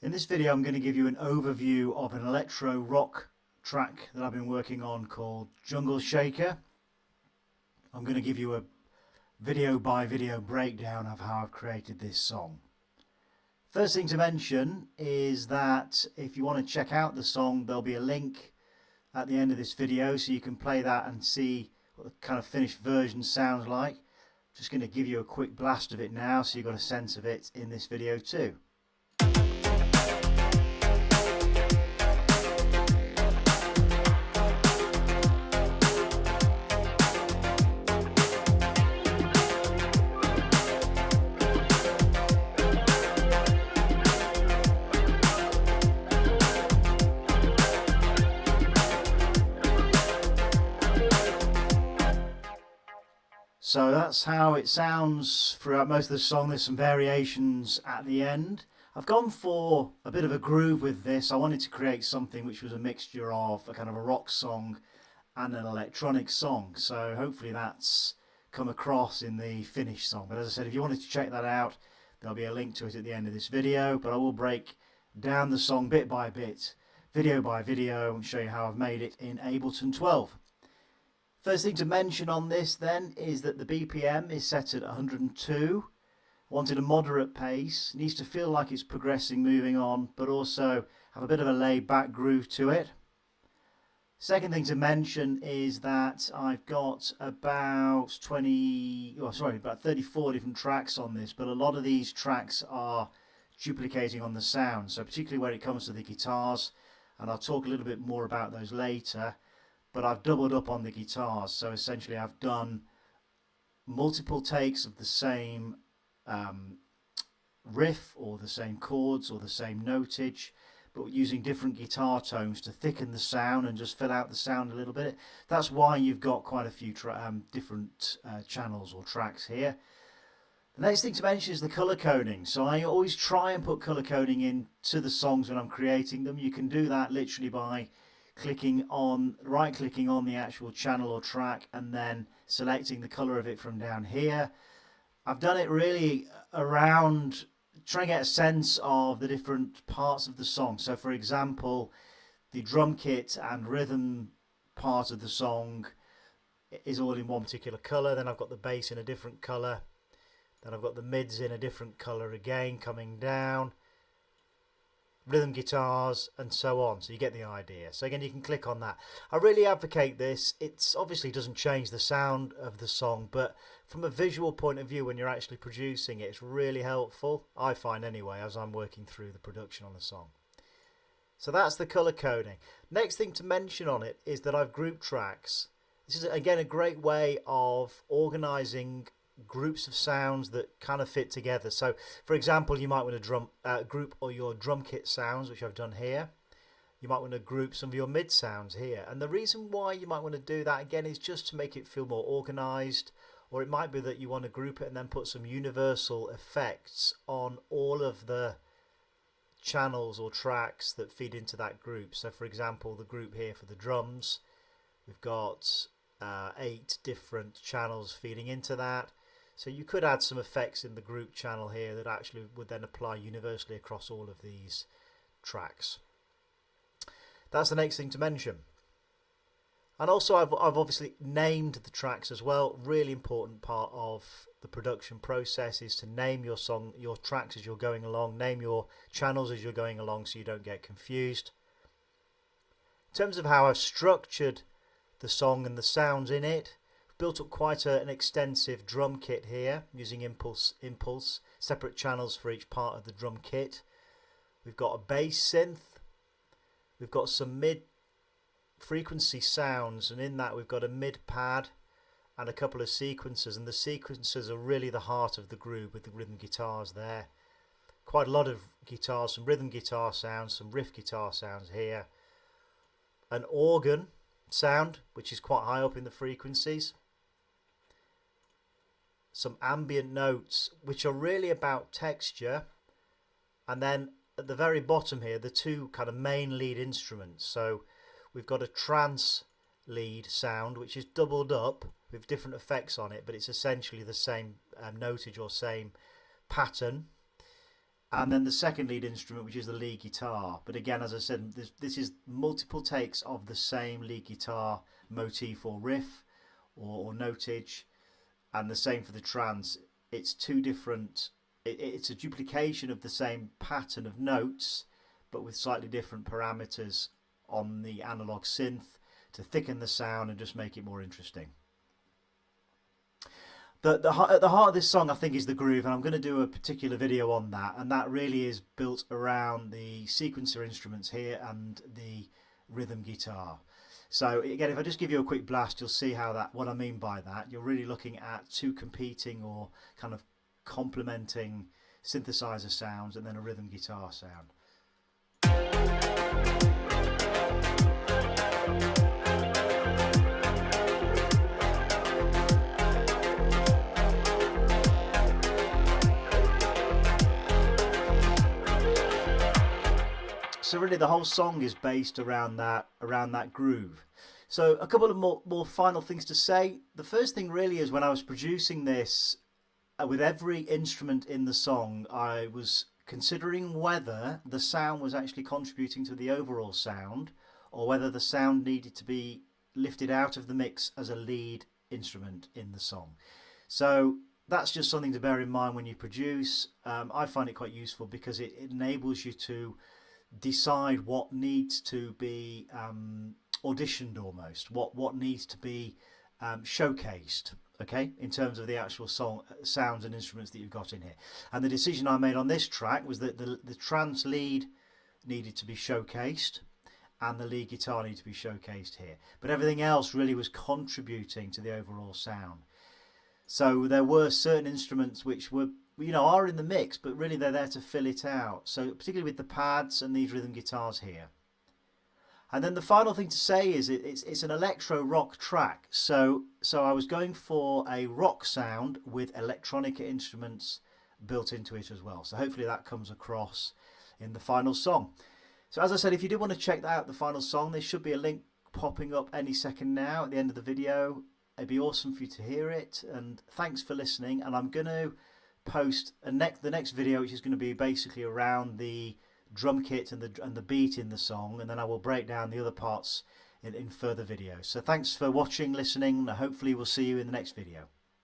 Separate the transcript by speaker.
Speaker 1: In this video I'm going to give you an overview of an electro rock track that I've been working on called Jungle Shaker. I'm going to give you a video by video breakdown of how I've created this song. First thing to mention is that if you want to check out the song, there'll be a link at the end of this video so you can play that and see what the kind of finished version sounds like. Just going to give you a quick blast of it now so you've got a sense of it in this video too. So that's how it sounds throughout most of the song. There's some variations at the end. I've gone for a bit of a groove with this. I wanted to create something which was a mixture of a kind of a rock song and an electronic song. So hopefully that's come across in the finished song. But as I said, if you wanted to check that out, there'll be a link to it at the end of this video. But I will break down the song bit by bit, video by video, and show you how I've made it in Ableton 12. First thing to mention on this then is that the BPM is set at 102. Wanted a moderate pace, needs to feel like it's progressing, moving on, but also have a bit of a laid back groove to it. Second thing to mention is that I've got about 34 different tracks on this, but a lot of these tracks are duplicating on the sound, so particularly when it comes to the guitars, and I'll talk a little bit more about those later. But I've doubled up on the guitars, so essentially I've done multiple takes of the same riff or the same chords or the same notage, but using different guitar tones to thicken the sound and just fill out the sound a little bit. That's why you've got quite a few different channels or tracks here. The next thing to mention is the color coding. So I always try and put color coding into the songs when I'm creating them. You can do that literally by right clicking on the actual channel or track and then selecting the color of it from down here. I've done it really around trying to get a sense of the different parts of the song. So for example, the drum kit and rhythm part of the song is all in one particular color. Then I've got the bass in a different color. Then I've got the mids in a different color again coming down. Rhythm guitars and so on, so you get the idea. So again, you can click on that. I really advocate this. It's obviously doesn't change the sound of the song, but from a visual point of view when you're actually producing it, it's really helpful, I find anyway, as I'm working through the production on the song. So that's the color coding. Next thing to mention on it is that I've grouped tracks. This is again a great way of organizing groups of sounds that kind of fit together. So for example, you might want to group all your drum kit sounds, which I've done here. You might want to group some of your mid sounds here, and the reason why you might want to do that again is just to make it feel more organized, or it might be that you want to group it and then put some universal effects on all of the channels or tracks that feed into that group. So for example, the group here for the drums, we've got 8 different channels feeding into that. So you could add some effects in the group channel here that actually would then apply universally across all of these tracks. That's the next thing to mention. And also I've obviously named the tracks as well. Really important part of the production process is to name your tracks as you're going along, name your channels as you're going along so you don't get confused. In terms of how I've structured the song and the sounds in it, built up quite an extensive drum kit here using impulse, separate channels for each part of the drum kit. We've got a bass synth, we've got some mid frequency sounds, and in that we've got a mid pad and a couple of sequencers, and the sequencers are really the heart of the groove with the rhythm guitars there. Quite a lot of guitars, some rhythm guitar sounds, some riff guitar sounds here. An organ sound which is quite high up in the frequencies. Some ambient notes which are really about texture, and then at the very bottom here the two kind of main lead instruments. So we've got a trance lead sound which is doubled up with different effects on it, but it's essentially the same notage or same pattern. and then the second lead instrument, which is the lead guitar. But again, as I said, this is multiple takes of the same lead guitar motif or riff or notage, and the same for the trance. It's two different, it's a duplication of the same pattern of notes, but with slightly different parameters on the analog synth to thicken the sound and just make it more interesting. At the heart of this song, I think, is the groove, and I'm going to do a particular video on that, and that really is built around the sequencer instruments here and the rhythm guitar. So again, if I just give you a quick blast, you'll see what I mean by that. You're really looking at two competing or kind of complementing synthesizer sounds and then a rhythm guitar sound. So really the whole song is based around that groove. So a couple of more final things to say. The first thing really is when I was producing this, with every instrument in the song, I was considering whether the sound was actually contributing to the overall sound, or whether the sound needed to be lifted out of the mix as a lead instrument in the song. So that's just something to bear in mind when you produce. I find it quite useful because it enables you to decide what needs to be auditioned, almost what needs to be showcased, okay, in terms of the actual song sounds and instruments that you've got in here. And the decision I made on this track was that the trance lead needed to be showcased and the lead guitar needed to be showcased here, but everything else really was contributing to the overall sound. So there were certain instruments which were, are in the mix, but really they're there to fill it out. So particularly with the pads and these rhythm guitars here. And then the final thing to say is it's an electro rock track. So I was going for a rock sound with electronic instruments built into it as well. So hopefully that comes across in the final song. So as I said, if you do want to check out the final song, there should be a link popping up any second now at the end of the video. It'd be awesome for you to hear it, and thanks for listening. And I'm going to post the next video, which is going to be basically around the drum kit and the beat in the song, and then I will break down the other parts in further videos. So thanks for watching, listening, and hopefully we'll see you in the next video.